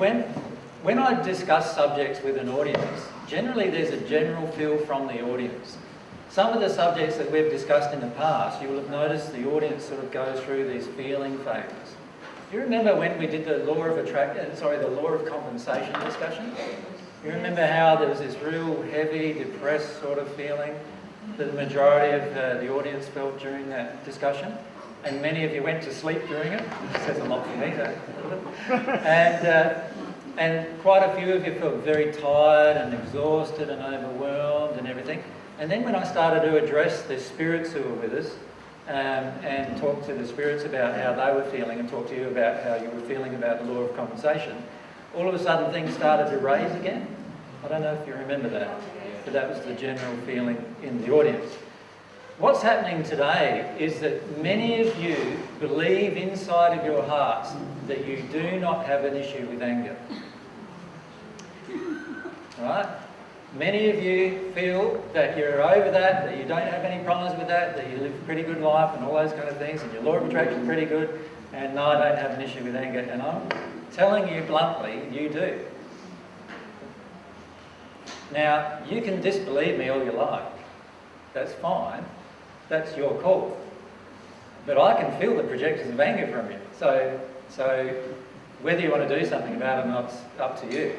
when I discuss subjects with an audience, generally there's a general feel from the audience. Some of the subjects that we've discussed in the past, you will have noticed the audience sort of goes through these feeling phases. Do you remember when we did the law of compensation discussion? You remember how there was this real heavy, depressed sort of feeling that the majority of the audience felt during that discussion? And many of you went to sleep during it. It says a lot for me, and quite a few of you felt very tired and exhausted and overwhelmed and everything. And then when I started to address the spirits who were with us and talk to the spirits about how they were feeling and talk to you about how you were feeling about the law of compensation, all of a sudden things started to raise again. I don't know if you remember that, but that was the general feeling in the audience. What's happening today is that many of you believe inside of your hearts that you do not have an issue with anger. Right? Many of you feel that you're over that you don't have any problems with that you live a pretty good life and all those kind of things, and your law of attraction is pretty good, and no, I don't have an issue with anger. And I'm telling you bluntly, you do. Now, you can disbelieve me all you like. That's fine. That's your call. But I can feel the projections of anger from you. So whether you want to do something about it or not, it's up to you.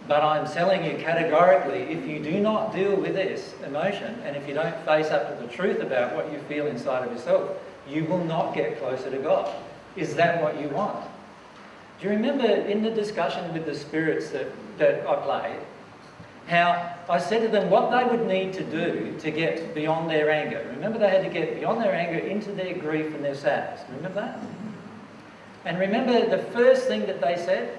But I'm telling you categorically, if you do not deal with this emotion, and if you don't face up to the truth about what you feel inside of yourself, you will not get closer to God. Is that what you want? Do you remember in the discussion with the spirits that I played, how I said to them what they would need to do to get beyond their anger? Remember, they had to get beyond their anger into their grief and their sadness. Remember that? And remember the first thing that they said?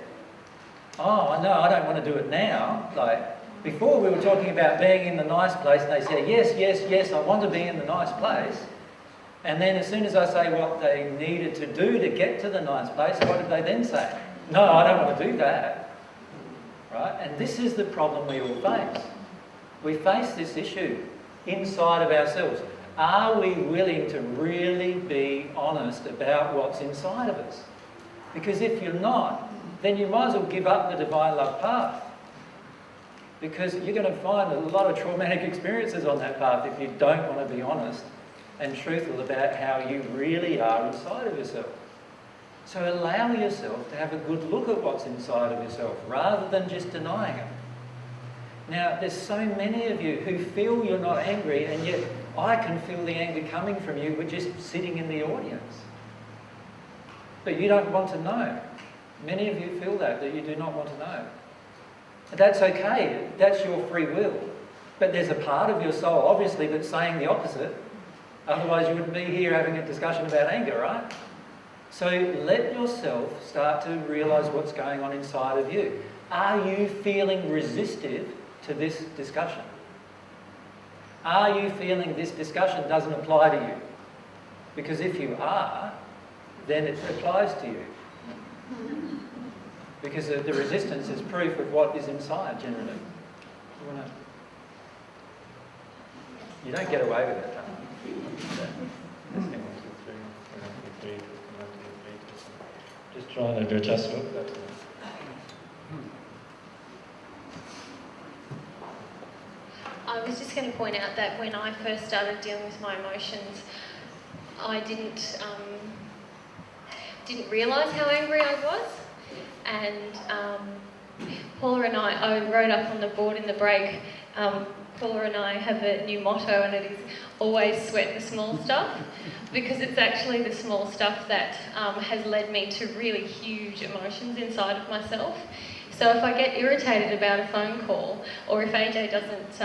Oh, no, I don't want to do it now. Like, before we were talking about being in the nice place, and they said, yes, yes, yes, I want to be in the nice place. And then as soon as I say what they needed to do to get to the nice place, what did they then say? No, I don't want to do that. Right? And this is the problem we all face. We face this issue inside of ourselves. Are we willing to really be honest about what's inside of us? Because if you're not, then you might as well give up the divine love path. Because you're going to find a lot of traumatic experiences on that path if you don't want to be honest and truthful about how you really are inside of yourself. So allow yourself to have a good look at what's inside of yourself rather than just denying it. Now, there's so many of you who feel you're not angry, and yet I can feel the anger coming from you. We're just sitting in the audience. But you don't want to know. Many of you feel that you do not want to know. That's okay. That's your free will. But there's a part of your soul, obviously, that's saying the opposite. Otherwise, you wouldn't be here having a discussion about anger, right? So let yourself start to realise what's going on inside of you. Are you feeling resistive to this discussion? Are you feeling this discussion doesn't apply to you? Because if you are, then it applies to you. Because the resistance is proof of what is inside, generally. You don't get away with it, Just trying to adjust that. I was just going to point out that when I first started dealing with my emotions, I didn't realise how angry I was. And Paula and I wrote up on the board in the break, Paula and I have a new motto, and it is always sweat the small stuff, because it's actually the small stuff that has led me to really huge emotions inside of myself. So if I get irritated about a phone call, or if AJ doesn't,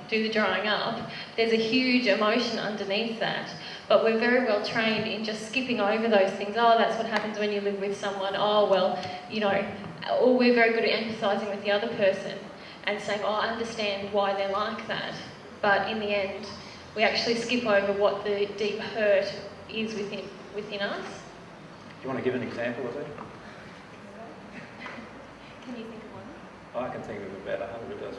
do the drying up, there's a huge emotion underneath that. But we're very well trained in just skipping over those things. Oh, that's what happens when you live with someone. Oh, well, or we're very good at empathising with the other person and saying, oh, I understand why they're like that. But in the end, we actually skip over what the deep hurt is within us. Do you want to give an example of it? Can you think of one? I can think of about 100 of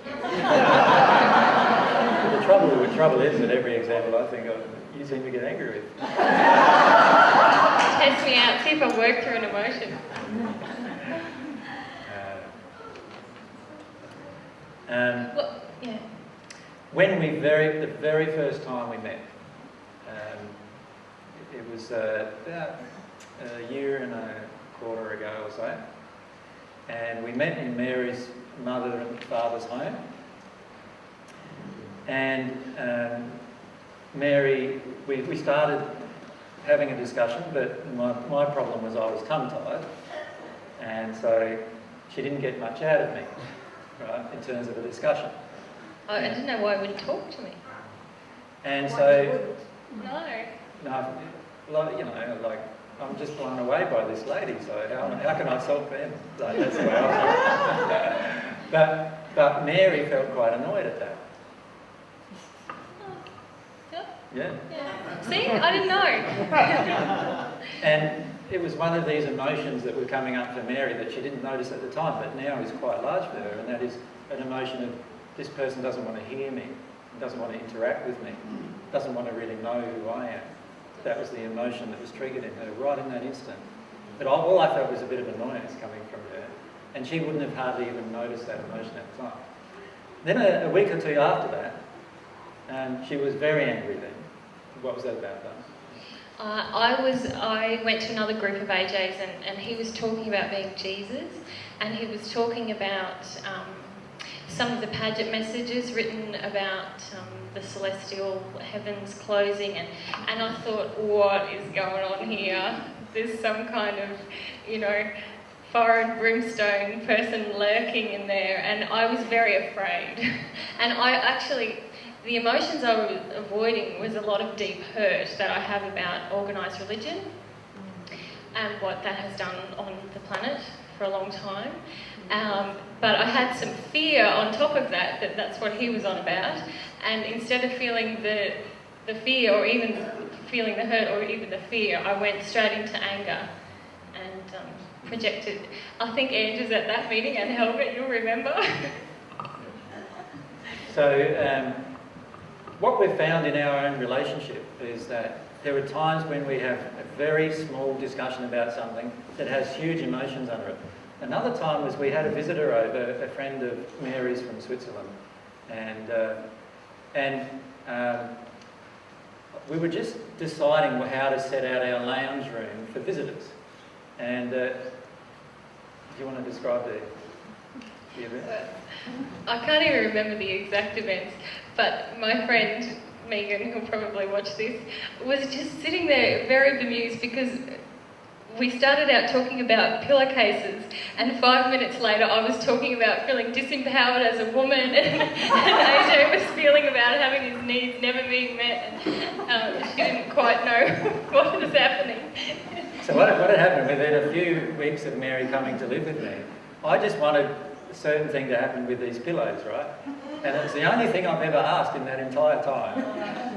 The trouble is that every example I think of, you seem to get angry with. Test me out, see if I work through an emotion. Well, yeah. When the very first time we met, it was about a year and a quarter ago or so, and we met in Mary's mother and father's home, and Mary, we started having a discussion, but my problem was I was tongue-tied, and so she didn't get much out of me, right, in terms of a discussion. I didn't know why he wouldn't talk to me. And so, No. like, I'm just blown away by this lady, so how can I solve them? Like, that's the way I feel. But Mary felt quite annoyed at that. Yeah. See, I didn't know. And it was one of these emotions that were coming up for Mary that she didn't notice at the time, but now is quite large for her, and that is an emotion of this person doesn't want to hear me, doesn't want to interact with me, doesn't want to really know who I am. That was the emotion that was triggered in her right in that instant. But all I felt was a bit of annoyance coming from her, and she wouldn't have hardly even noticed that emotion at the time. Then a week or two after that, she was very angry then. What was that about, though? I went to another group of AJs and he was talking about being Jesus, and he was talking about some of the pageant messages written about the celestial heavens closing, and I thought, what is going on here? There's some kind of, fire and brimstone person lurking in there, and I was very afraid. And the emotions I was avoiding was a lot of deep hurt that I have about organised religion and what that has done on the planet for a long time. But I had some fear on top of that's what he was on about. And instead of feeling the fear, or even feeling the hurt, or even the fear, I went straight into anger and projected. I think Andrew's at that meeting, and Helga, you'll remember. So what we've found in our own relationship is that there are times when we have a very small discussion about something that has huge emotions under it. Another time was we had a visitor over, a friend of Mary's from Switzerland, and we were just deciding how to set out our lounge room for visitors. And do you want to describe the event? I can't even remember the exact events, but my friend Megan, who'll probably watch this, was just sitting there very bemused because we started out talking about pillowcases, and 5 minutes later I was talking about feeling disempowered as a woman, and AJ was feeling about having his needs never being met, and she didn't quite know what was happening. So what had happened within a few weeks of Mary coming to live with me, I just wanted a certain thing to happen with these pillows, right? And it's the only thing I've ever asked in that entire time.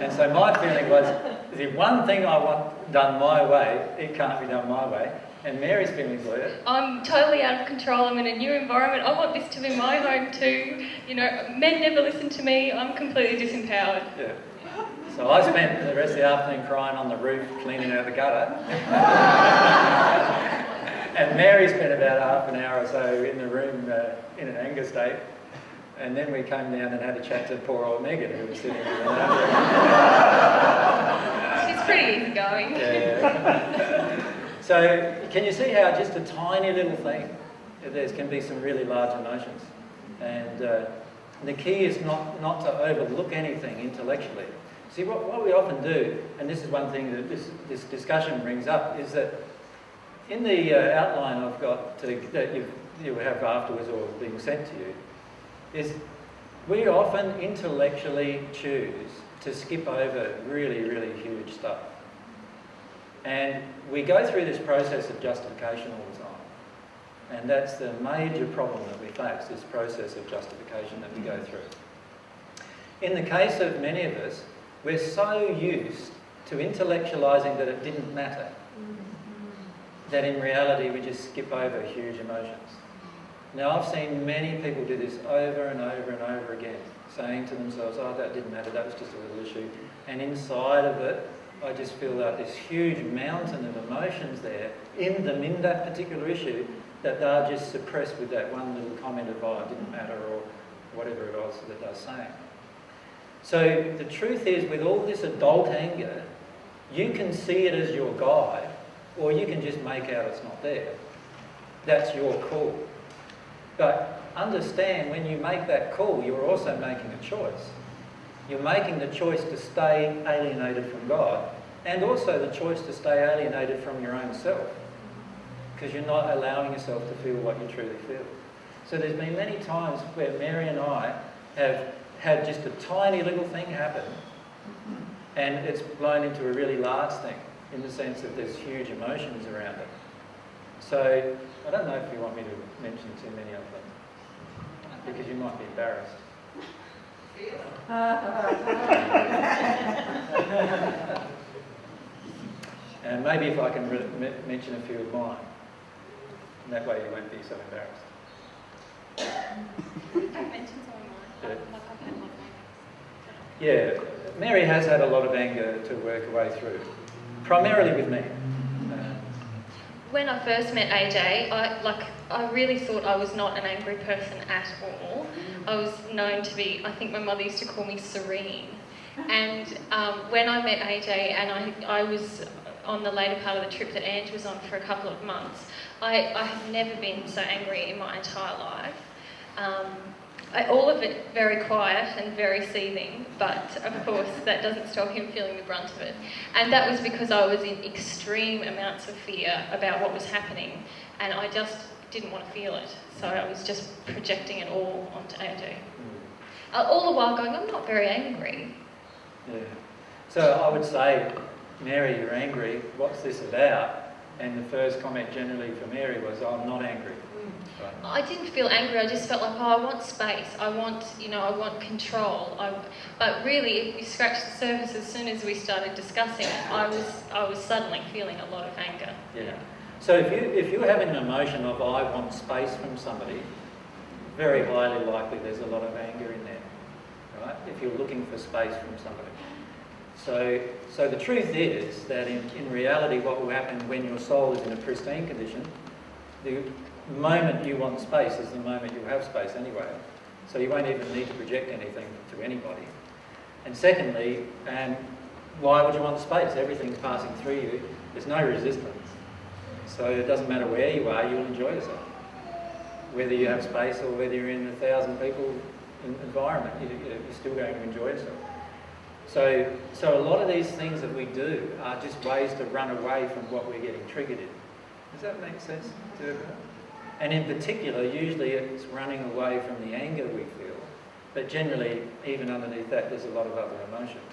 And so my feeling was, the one thing I want done my way, it can't be done my way. And Mary's feelings were, I'm totally out of control, I'm in a new environment, I want this to be my home too. Men never listen to me, I'm completely disempowered. Yeah. So I spent the rest of the afternoon crying on the roof, cleaning out the gutter. And Mary spent about half an hour or so in the room in an anger state. And then we came down and had a chat to poor old Megan, who was sitting in the lounge. She's pretty easygoing. Yeah. So can you see how just a tiny little thing, there can be some really large emotions. And the key is not to overlook anything intellectually. See, what we often do, and this is one thing that this discussion brings up, is that in the outline I've got that you have afterwards or being sent to you, is we often intellectually choose to skip over really, really huge stuff. And we go through this process of justification all the time. And that's the major problem that we face, this process of justification that we go through. In the case of many of us, we're so used to intellectualising that it didn't matter, that in reality we just skip over huge emotions. Now, I've seen many people do this over and over and over again, saying to themselves, oh, that didn't matter, that was just a little issue. And inside of it, I just feel like this huge mountain of emotions there in them, in that particular issue, that they're just suppressed with that one little comment of, oh, it didn't matter, whatever it was that they're saying. So the truth is, with all this adult anger, you can see it as your guide, or you can just make out it's not there. That's your call. But understand, when you make that call, you're also making a choice. You're making the choice to stay alienated from God, and also the choice to stay alienated from your own self, because you're not allowing yourself to feel what you truly feel. So there's been many times where Mary and I have had just a tiny little thing happen, and it's blown into a really large thing, in the sense that there's huge emotions around it. So I don't know if you want me to mention too many of them, because you might be embarrassed. And maybe if I can mention a few of mine, and that way you won't be so embarrassed. I've mentioned some of mine. Yeah, Mary has had a lot of anger to work her way through, primarily with me. When I first met AJ, I really thought I was not an angry person at all. I was known to be, I think my mother used to call me serene. And when I met AJ, and I was on the later part of the trip that Ange was on for a couple of months, I had never been so angry in my entire life. All of it very quiet and very seething, but of course that doesn't stop him feeling the brunt of it. And that was because I was in extreme amounts of fear about what was happening, and I just didn't want to feel it. So I was just projecting it all onto AJ. All the while going, I'm not very angry. Yeah. So I would say, Mary, you're angry, what's this about? And the first comment generally for Mary was, oh, I'm not angry. Right. I didn't feel angry, I just felt like, oh, I want space, I want control. But really, if you scratch the surface, as soon as we started discussing it, I was suddenly feeling a lot of anger. Yeah. So if you're having an emotion of I want space from somebody, very highly likely there's a lot of anger in there, right? If you're looking for space from somebody. So the truth is that in reality, what will happen when your soul is in a pristine condition, the moment you want space is the moment you'll have space anyway. So you won't even need to project anything to anybody. And secondly, why would you want space? Everything's passing through you. There's no resistance. So it doesn't matter where you are, you'll enjoy yourself. Whether you have space or whether you're in a 1,000 people environment, you're still going to enjoy yourself. So a lot of these things that we do are just ways to run away from what we're getting triggered in. Does that make sense to everyone? And in particular, usually it's running away from the anger we feel, but generally, even underneath that, there's a lot of other emotions.